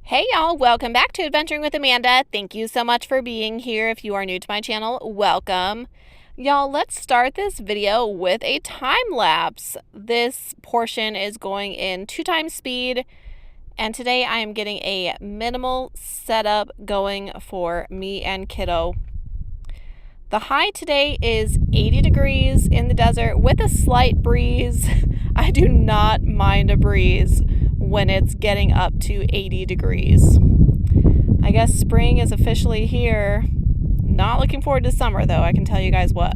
Hey y'all, welcome back to Adventuring with Amanda. Thank you so much for being here. If you are new to my channel, welcome. Y'all, let's start this video with a time lapse. This portion is going in 2x speed, and today I am getting a minimal setup going for me and kiddo. The high today is 80 degrees in the desert with a slight breeze. I do not mind a breeze when it's getting up to 80 degrees. I guess spring is officially here. Not looking forward to summer though, I can tell you guys what.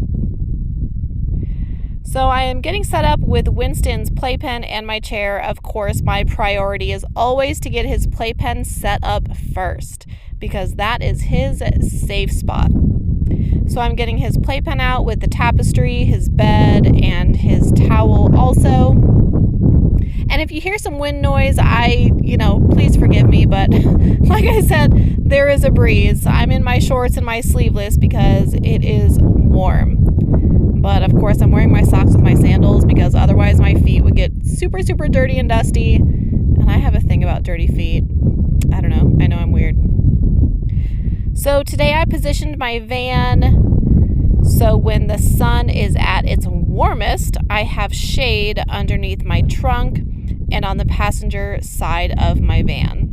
So I am getting set up with Wynston's playpen and my chair. Of course, my priority is always to get his playpen set up first because that is his safe spot. So I'm getting his playpen out with the tapestry, his bed, and his towel also. And if you hear some wind noise, please forgive me, but like I said, there is a breeze. I'm in my shorts and my sleeveless because it is warm. But of course, I'm wearing my socks with my sandals because otherwise my feet would get super, super dirty and dusty. And I have a thing about dirty feet. I don't know. I know I'm weird. So today I positioned my van so when the sun is at its warmest, I have shade underneath my trunk and on the passenger side of my van.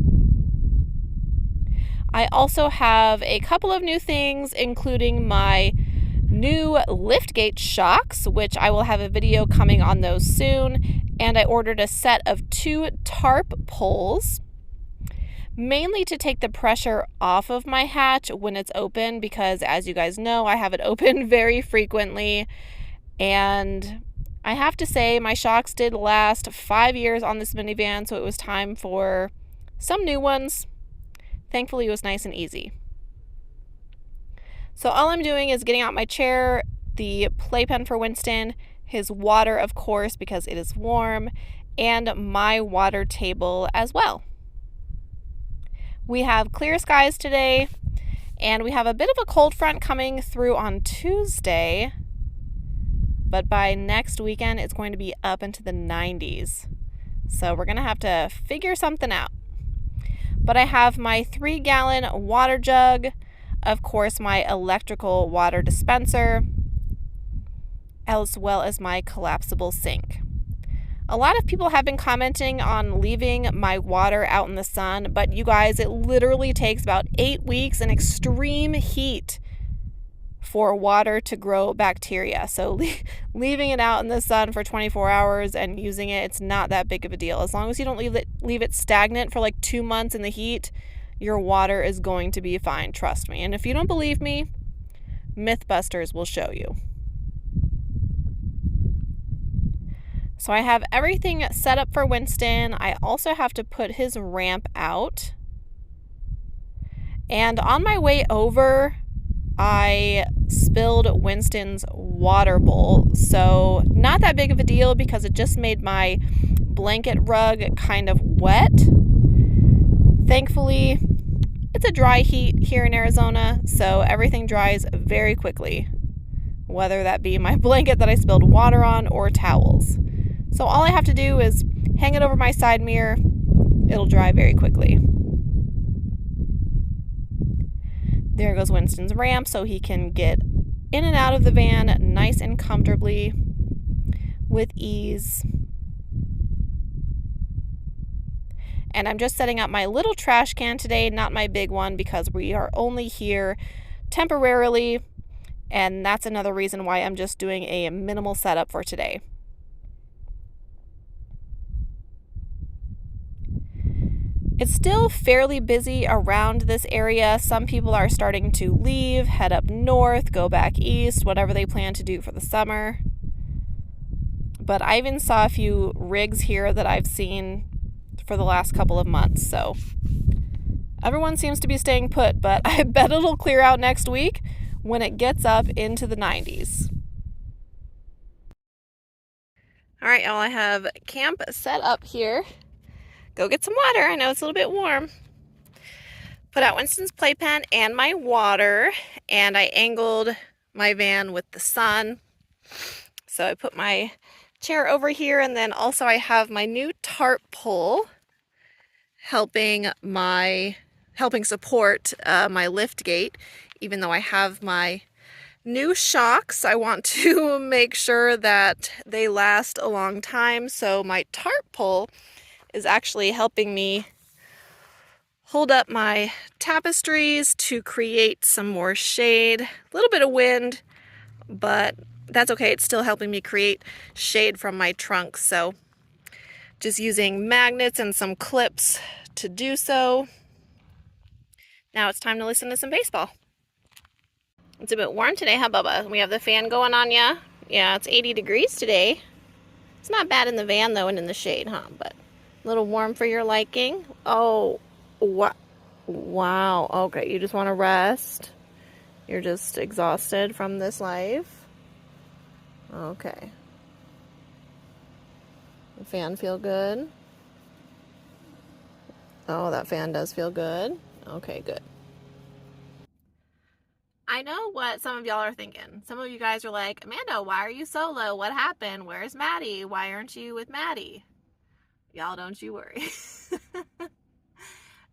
I also have a couple of new things, including my new liftgate shocks, which I will have a video coming on those soon, and I ordered a set of 2 Tarpoles, mainly to take the pressure off of my hatch when it's open because, as you guys know, I have it open very frequently, and I have to say my shocks did last 5 years on this minivan, so it was time for some new ones. Thankfully, it was nice and easy. So all I'm doing is getting out my chair, the playpen for Wynston, his water, of course, because it is warm, and my water table as well. We have clear skies today, and we have a bit of a cold front coming through on Tuesday. But by next weekend, it's going to be up into the 90s. So we're going to have to figure something out. But I have my 3-gallon water jug, of course, my electrical water dispenser, as well as my collapsible sink. A lot of people have been commenting on leaving my water out in the sun, but you guys, it literally takes about 8 weeks in extreme heat for water to grow bacteria. So leaving it out in the sun for 24 hours and using it, it's not that big of a deal. As long as you don't leave it stagnant for like 2 months in the heat, your water is going to be fine, trust me. And if you don't believe me, Mythbusters will show you. So I have everything set up for Wynston. I also have to put his ramp out. And on my way over, I spilled Wynston's water bowl, so not that big of a deal because it just made my blanket rug kind of wet. Thankfully, it's a dry heat here in Arizona, so everything dries very quickly, whether that be my blanket that I spilled water on or towels. So all I have to do is hang it over my side mirror. It'll dry very quickly. There goes Wynston's ramp so he can get in and out of the van nice and comfortably with ease. And I'm just setting up my little trash can today, not my big one, because we are only here temporarily. And that's another reason why I'm just doing a minimal setup for today. It's still fairly busy around this area. Some people are starting to leave, head up north, go back east, whatever they plan to do for the summer. But I even saw a few rigs here that I've seen for the last couple of months. So everyone seems to be staying put, but I bet it'll clear out next week when it gets up into the 90s. All right, y'all, I have camp set up here. Go get some water. I know it's a little bit warm. Put out Wynston's playpen and my water, and I angled my van with the sun. So I put my chair over here, and then also I have my new Tarpole helping support my lift gate. Even though I have my new shocks, I want to make sure that they last a long time. So my Tarpole is actually helping me hold up my tapestries to create some more shade. A little bit of wind, but that's okay. It's still helping me create shade from my trunk. So just using magnets and some clips to do so. Now it's time to listen to some baseball. It's a bit warm today, huh, Bubba? We have the fan going on, yeah? Yeah, it's 80 degrees today. It's not bad in the van, though, and in the shade, huh? But a little warm for your liking. Oh, what? Wow. Okay, you just want to rest. You're just exhausted from this life. Okay. The fan feel good? Oh, that fan does feel good. Okay, good. I know what some of y'all are thinking. Some of you guys are like, Amanda, why are you solo? What happened? Where's Maddie? Why aren't you with Maddie? Y'all, don't you worry.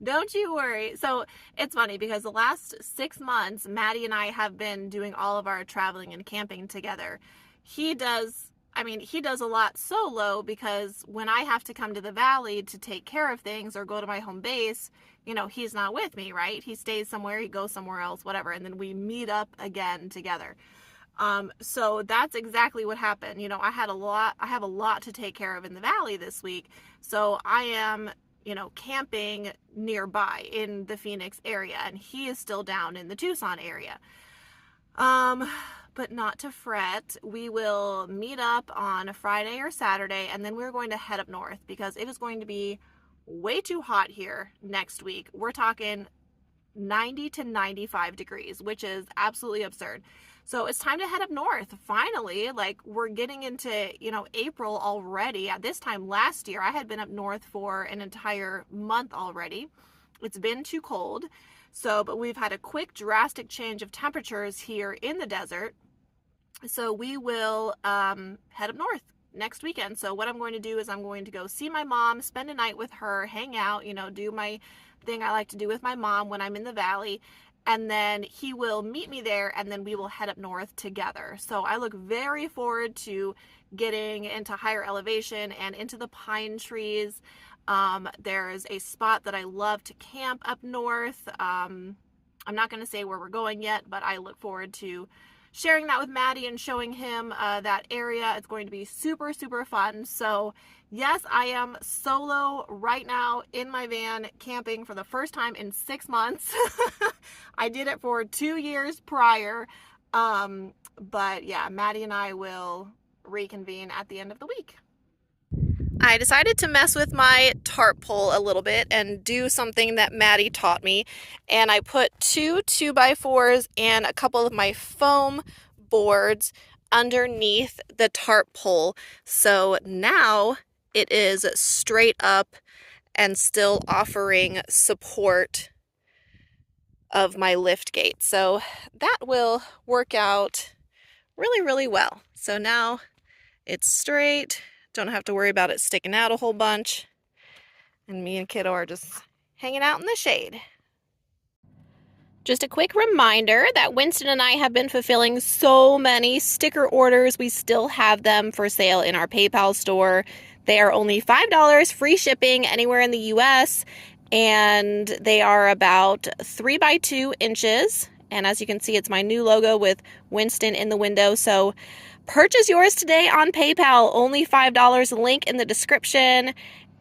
Don't you worry. So it's funny because the last 6 months, Maddie and I have been doing all of our traveling and camping together. He does a lot solo because when I have to come to the valley to take care of things or go to my home base, he's not with me, right? He stays somewhere, he goes somewhere else, whatever, and then we meet up again together. So that's exactly what happened. I have a lot to take care of in the valley this week. So I am, camping nearby in the Phoenix area, and he is still down in the Tucson area. But not to fret. We will meet up on a Friday or Saturday, and then we're going to head up north because it is going to be way too hot here next week. We're talking 90 to 95 degrees, which is absolutely absurd. So it's time to head up north. Finally, we're getting into, April already. At this time last year, I had been up north for an entire month already. It's been too cold. But we've had a quick drastic change of temperatures here in the desert. So we will head up north next weekend. So what I'm going to do is I'm going to go see my mom, spend a night with her, hang out, do my thing I like to do with my mom when I'm in the valley. And then he will meet me there, and then we will head up north together. So I look very forward to getting into higher elevation and into the pine trees. There's a spot that I love to camp up north. I'm not going to say where we're going yet, but I look forward to sharing that with Maddie and showing him that area. It's going to be super, super fun. So yes, I am solo right now in my van camping for the first time in 6 months. I did it for 2 years prior. But yeah, Maddie and I will reconvene at the end of the week. I decided to mess with my Tarpole a little bit and do something that Maddie taught me. And I put 2 2x4s and a couple of my foam boards underneath the Tarpole. So now it is straight up and still offering support of my lift gate. So that will work out really, really well. So now it's straight. Don't have to worry about it sticking out a whole bunch. And me and Kiddo are just hanging out in the shade. Just a quick reminder that Wynston and I have been fulfilling so many sticker orders. We still have them for sale in our PayPal store. They are only $5 free shipping anywhere in the US, and they are about 3 by 2 inches. And as you can see, it's my new logo with Wynston in the window. So purchase yours today on PayPal, only $5, link in the description,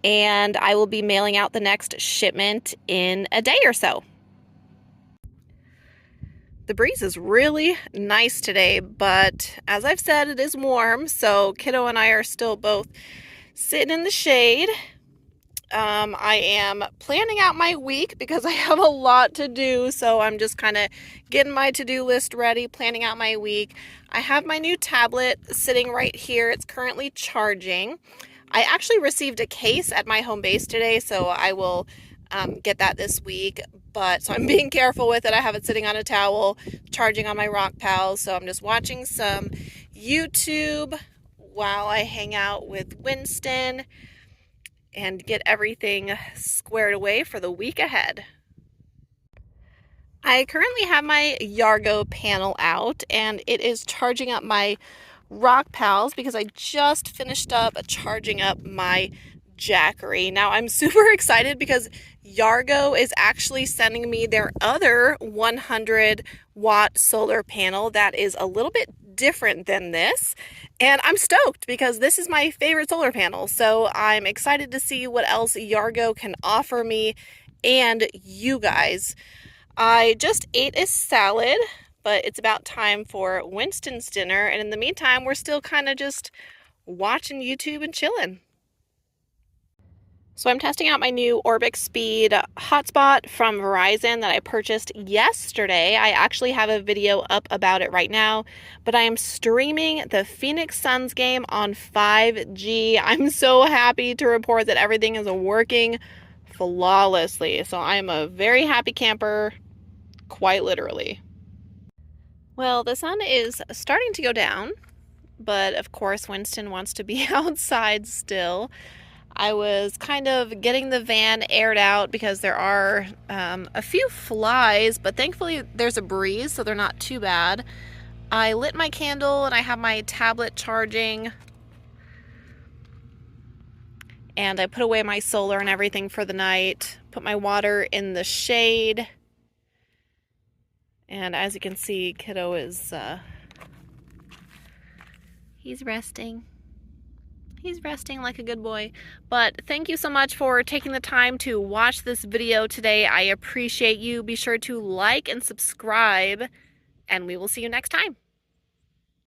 and I will be mailing out the next shipment in a day or so. The breeze is really nice today, but as I've said, it is warm, so Kiddo and I are still both sitting in the shade. I am planning out my week because I have a lot to do, so I'm just kind of getting my to-do list ready, planning out my week. I have my new tablet sitting right here. It's currently charging. I actually received a case at my home base today, so I will get that this week. So I'm being careful with it. I have it sitting on a towel, charging on my Rock Pals, so I'm just watching some YouTube while I hang out with Wynston. and get everything squared away for the week ahead. I currently have my Yargo panel out, and it is charging up my Rock Pals because I just finished up charging up my Jackery. Now I'm super excited because Yargo is actually sending me their other 100-watt solar panel that is a little bit different than this, and I'm stoked because this is my favorite solar panel. So I'm excited to see what else Yargo can offer me and you guys. I just ate a salad, but it's about time for Wynston's dinner, and in the meantime, we're still kind of just watching YouTube and chilling. So I'm testing out my new Orbic Speed hotspot from Verizon that I purchased yesterday. I actually have a video up about it right now, but I am streaming the Phoenix Suns game on 5G. I'm so happy to report that everything is working flawlessly. So I'm a very happy camper, quite literally. Well, the sun is starting to go down, but of course Wynston wants to be outside still. I was kind of getting the van aired out because there are a few flies, but thankfully there's a breeze, so they're not too bad. I lit my candle and I have my tablet charging. And I put away my solar and everything for the night. Put my water in the shade. And as you can see, kiddo is, he's resting. He's resting like a good boy. But thank you so much for taking the time to watch this video today. I appreciate you. Be sure to like and subscribe, and we will see you next time.